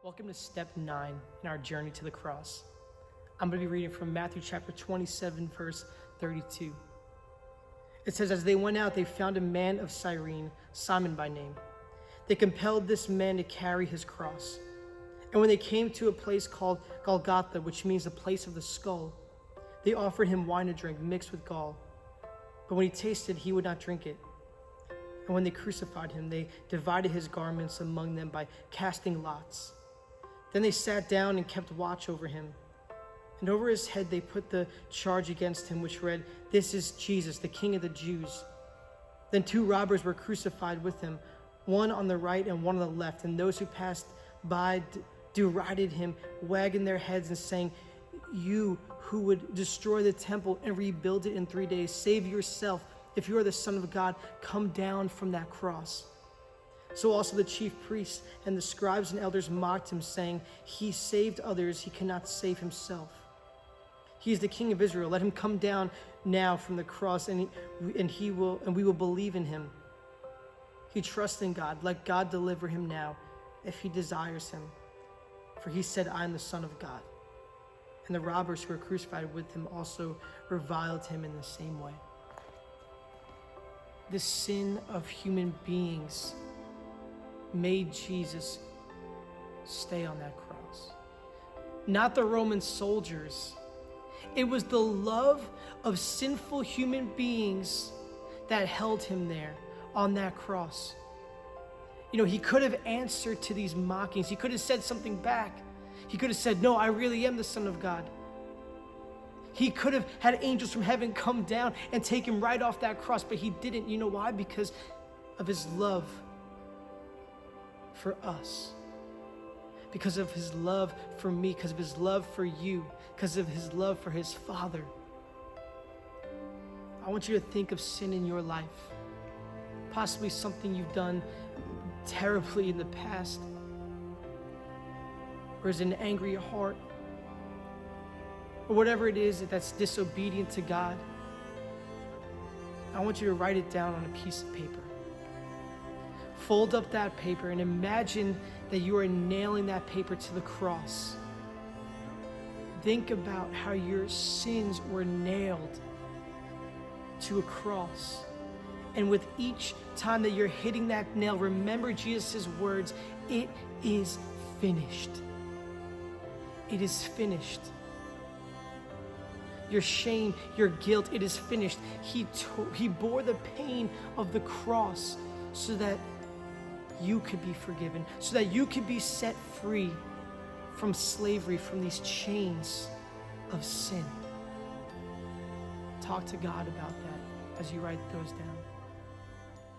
Welcome to step 9 in our journey to the cross. I'm going to be reading from Matthew chapter 27, verse 32. It says, as they went out, they found a man of Cyrene, Simon by name. They compelled this man to carry his cross. And when they came to a place called Golgotha, which means the place of the skull, they offered him wine to drink mixed with gall. But when he tasted, he would not drink it. And when they crucified him, they divided his garments among them by casting lots. Then they sat down and kept watch over him. And over his head they put the charge against him, which read, "This is Jesus, the King of the Jews." Then 2 robbers were crucified with him, one on the right and one on the left. And those who passed by derided him, wagging their heads and saying, "You who would destroy the temple and rebuild it in 3 days, save yourself. If you are the Son of God, come down from that cross." So also the chief priests and the scribes and elders mocked him, saying, "He saved others, he cannot save himself. He is the King of Israel. Let him come down now from the cross, and we will believe in him. He trusts in God. Let God deliver him now, if he desires him. For he said, 'I am the Son of God.'" And the robbers who were crucified with him also reviled him in the same way. The sin of human beings made Jesus stay on that cross. Not the Roman soldiers. It was the love of sinful human beings that held him there on that cross. He could have answered to these mockings. He could have said something back. He could have said, "No, I really am the Son of God." He could have had angels from heaven come down and take him right off that cross, but he didn't. You know why? Because of his love for us, because of his love for me, because of his love for you, because of his love for his Father. I want you to think of sin in your life, possibly something you've done terribly in the past, or is an angry heart, or whatever it is that's disobedient to God. I want you to write it down on a piece of paper. Fold up that paper and imagine that you are nailing that paper to the cross. Think about how your sins were nailed to a cross. And with each time that you're hitting that nail, remember Jesus' words, "It is finished." It is finished. Your shame, your guilt, it is finished. He bore the pain of the cross so that you could be forgiven, so that you could be set free from slavery, from these chains of sin. Talk to God about that as you write those down.